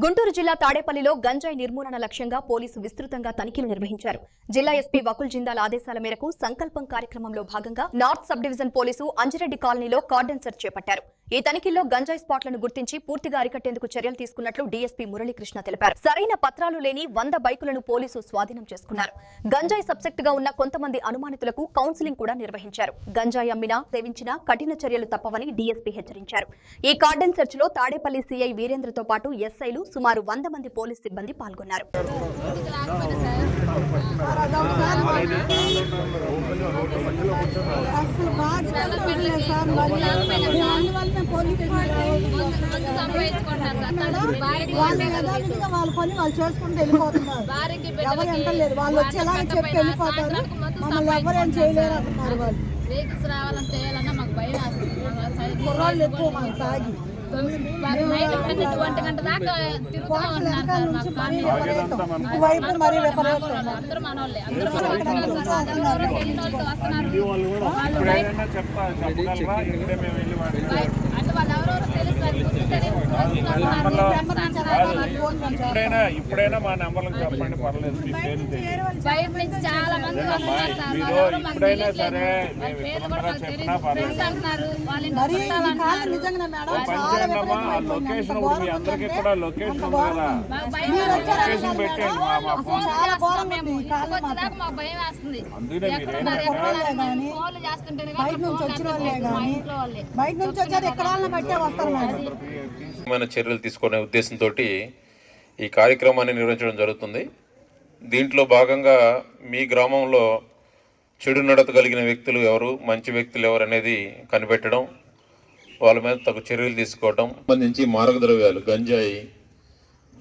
గుంటూరు జిల్లా తాడేపల్లిలో గంజాయి నిర్మూలన లక్ష్యంగా పోలీసు విస్తృతంగా తనిఖీలు నిర్వహించారు. జిల్లా ఎస్పీ వకుల్ జిందాల్ ఆదేశాల మేరకు సంకల్పం కార్యక్రమంలో భాగంగా north sub division police Anji Reddy కాలనీలో కార్డన్ సెర్చ్ చేపట్టారు. ఈ తనిఖీల్లో గంజాయి స్పాట్లను గుర్తించి పూర్తిగా అరికట్టేందుకు చర్యలు తీసుకున్నట్లు డీఎస్పీ మురళీకృష్ణ తెలిపారు. సరైన పత్రాలు లేని 100 బైకులను పోలీసు స్వాధీనం చేసుకున్నారు. గంజాయి సబ్సెక్ట్ గా ఉన్న కొంతమంది అనుమానితులకు కౌన్సిలింగ్ కూడా నిర్వహించారు. గంజాయి అమ్మినా సేవించినా కఠిన చర్యలు తప్పవని డీఎస్పీ హెచ్చరించారు. ఈ కార్డన్ సెర్చ్ లో తాడేపల్లి సీఐ వీరేంద్రతో పాటు ఎస్ఐలు సుమారు 100 మంది పోలీసు సిబ్బంది పాల్గొన్నారు. వాళ్ళు చేసుకుంటూ వెళ్ళిపోతున్నారు. ఎవరు ఎంత లేదు, వాళ్ళు వచ్చేలా చెప్పి వెళ్ళిపోతారు. మమ్మల్ని ఎవరేం చేయలేరు అంటున్నారు. వాళ్ళు కుర్రాళ్ళు ఎక్కువ మాకు తాగి వైపు మరి ఇప్పుడైనా మా నెంబర్లకు చెప్పండి, పర్లేదు. ఇప్పుడైనా సరే చెప్పినా పర్లేదు. లొకేషన్ మీ అందరికీ కూడా లొకేషన్ ఉంది కదా, లొకేషన్ పెట్టండి. అందుకనే చర్యలు తీసుకునే ఉద్దేశంతో ఈ కార్యక్రమాన్ని నిర్వహించడం జరుగుతుంది. దీంట్లో భాగంగా మీ గ్రామంలో చెడు నడత కలిగిన వ్యక్తులు ఎవరు, మంచి వ్యక్తులు ఎవరు అనేది కనిపెట్టడం, వాళ్ళ మీద తగు చర్యలు తీసుకోవడం, సంబంధించి మార్గద్రవ్యాలు గంజాయి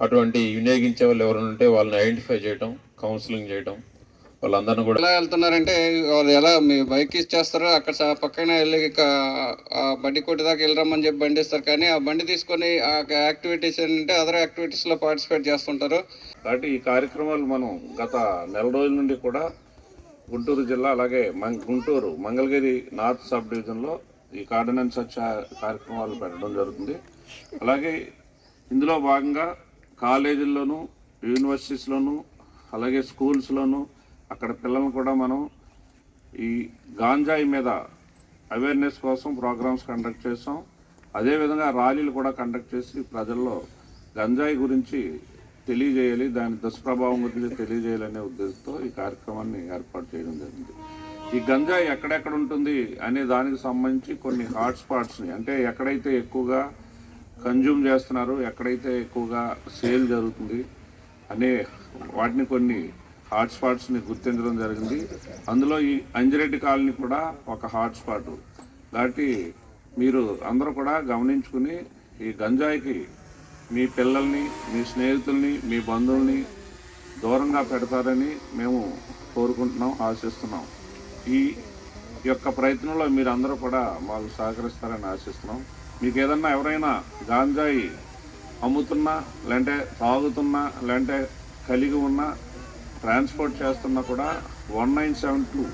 అటువంటి వినియోగించే వాళ్ళు ఎవరు ఉంటే వాళ్ళని ఐడెంటిఫై చేయడం, కౌన్సిలింగ్ చేయడం. వాళ్ళందరినీ కూడా ఎలా వెళ్తున్నారంటే వాళ్ళు ఎలా మీ బైక్ ఇచ్చేస్తారు, అక్కడ పక్కన వెళ్ళి బండి కొట్టి దాకా వెళ్ళరమ్మని చెప్పి బండి ఇస్తారు. కానీ ఆ బండి తీసుకొని ఆ యాక్టివిటీస్ ఏంటంటే అదర్ యాక్టివిటీస్లో పార్టిసిపేట్ చేస్తుంటారు. కాబట్టి ఈ కార్యక్రమాలు మనం గత నెల రోజుల నుండి కూడా గుంటూరు జిల్లా అలాగే గుంటూరు మంగళగిరి నార్త్ సబ్ డివిజన్లో ఈ కార్డన్ సెర్చ్ కార్యక్రమాలు పెట్టడం జరుగుతుంది. అలాగే ఇందులో భాగంగా కాలేజీల్లోనూ, యూనివర్సిటీస్లోనూ, అలాగే స్కూల్స్లోనూ అక్కడ పిల్లలను కూడా మనం ఈ గాంజాయి మీద అవేర్నెస్ కోసం ప్రోగ్రామ్స్ కండక్ట్ చేసాం. అదేవిధంగా ర్యాలీలు కూడా కండక్ట్ చేసి ప్రజల్లో గంజాయి గురించి తెలియజేయాలి, దాని దుష్ప్రభావం గురించి తెలియజేయాలనే ఉద్దేశంతో ఈ కార్యక్రమాన్ని ఏర్పాటు చేయడం జరిగింది. ఈ గంజాయి ఎక్కడెక్కడ ఉంటుంది అనే దానికి సంబంధించి కొన్ని హాట్స్పాట్స్ని, అంటే ఎక్కడైతే ఎక్కువగా కన్జ్యూమ్ చేస్తున్నారు, ఎక్కడైతే ఎక్కువగా సేల్ జరుగుతుంది అనే వాటిని కొన్ని హాట్స్పాట్స్ని గుర్తించడం జరిగింది. అందులో ఈ అంజిరెడ్డి కాలనీ కూడా ఒక హాట్స్పాట్. కాబట్టి మీరు అందరూ కూడా గమనించుకుని ఈ గంజాయికి మీ పిల్లల్ని, మీ స్నేహితుల్ని, మీ బంధువుల్ని దూరంగా పెడతారని మేము కోరుకుంటున్నాం, ఆశిస్తున్నాం. ఈ యొక్క ప్రయత్నంలో మీరు అందరూ కూడా మాకు సహకరిస్తారని ఆశిస్తున్నాం. మీకు ఏదన్నా ఎవరైనా గాంజాయి అమ్ముతున్నా, లేదంటే తాగుతున్నా, లేదంటే కలిగి ఉన్నా, ట్రాన్స్పోర్ట్ చేస్తున్నా కూడా 1972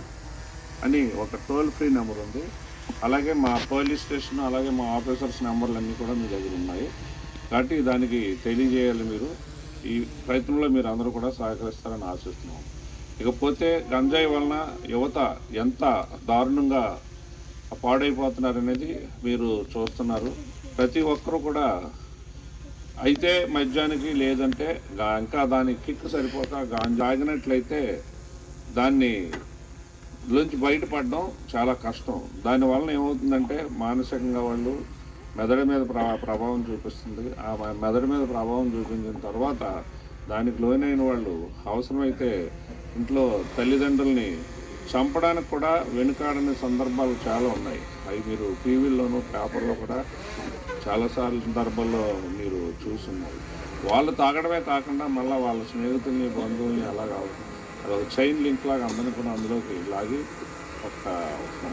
అని ఒక టోల్ ఫ్రీ నెంబర్ ఉంది. అలాగే మా పోలీస్ స్టేషన్, అలాగే మా ఆఫీసర్స్ నెంబర్లు అన్నీ కూడా మీ దగ్గర ఉన్నాయి. కాబట్టి దానికి తెలియజేయాలి. మీరు ఈ ప్రయత్నంలో మీరు అందరూ కూడా సహకరిస్తారని ఆశిస్తున్నాం. ఇకపోతే గంజాయి వలన యువత ఎంత దారుణంగా పాడైపోతున్నారనేది మీరు చూస్తున్నారు. ప్రతి ఒక్కరూ కూడా అయితే మద్యానికి, లేదంటే ఇంకా దాని కిక్ సరిపోక తాగినట్లయితే దాన్ని నుంచి బయటపడడం చాలా కష్టం. దానివల్ల ఏమవుతుందంటే మానసికంగా వాళ్ళు మెదడు మీద ప్రభావం చూపిస్తుంది. ఆ మెదడు మీద ప్రభావం చూపించిన తర్వాత దానికి లోనైన వాళ్ళు అవసరమైతే ఇంట్లో తల్లిదండ్రుల్ని చంపడానికి కూడా వెనుకాడని సందర్భాలు చాలా ఉన్నాయి. అవి మీరు టీవీల్లోనూ, పేపర్లో కూడా చాలాసార్లు సందర్భాల్లో మీరు చూస్తున్నారు. వాళ్ళు తాగడమే కాకుండా మళ్ళీ వాళ్ళ స్నేహితుల్ని, బంధువుల్ని అదొక చైన్ లింక్ లాగా అందరినీ కూడా అందులోకి లాగి ఒక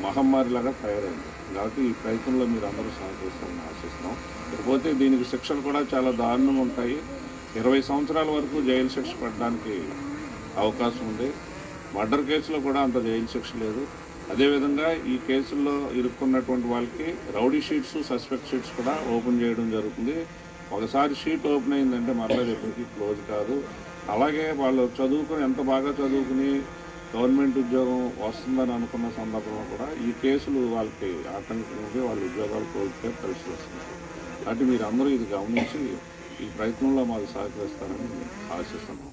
మహమ్మారిలాగా తయారైంది. కాబట్టి ఈ ప్రయత్నంలో మీరు అందరూ సహకరిస్తారని ఆశిస్తున్నాం. ఇకపోతే దీనికి శిక్షలు కూడా చాలా దారుణంగా ఉంటాయి. 20 సంవత్సరాల వరకు జైలు శిక్ష పడడానికి అవకాశం ఉంది. మర్డర్ కేసులో కూడా అంత జైలు శిక్ష లేదు. అదేవిధంగా ఈ కేసుల్లో ఇరుక్కున్నటువంటి వాళ్ళకి రౌడీ షీట్స్, సస్పెక్ట్ షీట్స్ కూడా ఓపెన్ చేయడం జరుగుతుంది. ఒకసారి షీట్ ఓపెన్ అయిందంటే మరలా ఎప్పటికీ క్లోజ్ కాదు. అలాగే వాళ్ళు చదువుకుని ఎంత బాగా చదువుకుని గవర్నమెంట్ ఉద్యోగం వస్తుందని అనుకున్న సందర్భంలో కూడా ఈ కేసులు వాళ్ళకి ఆటంకంగా వాళ్ళ ఉద్యోగాలు కోల్పోయే పరిస్థితి వస్తుంది. కాబట్టి మీరు అందరూ ఇది గమనించి ఈ ప్రయత్నంలో మాకు సహకరిస్తారని ఆశిస్తున్నాం.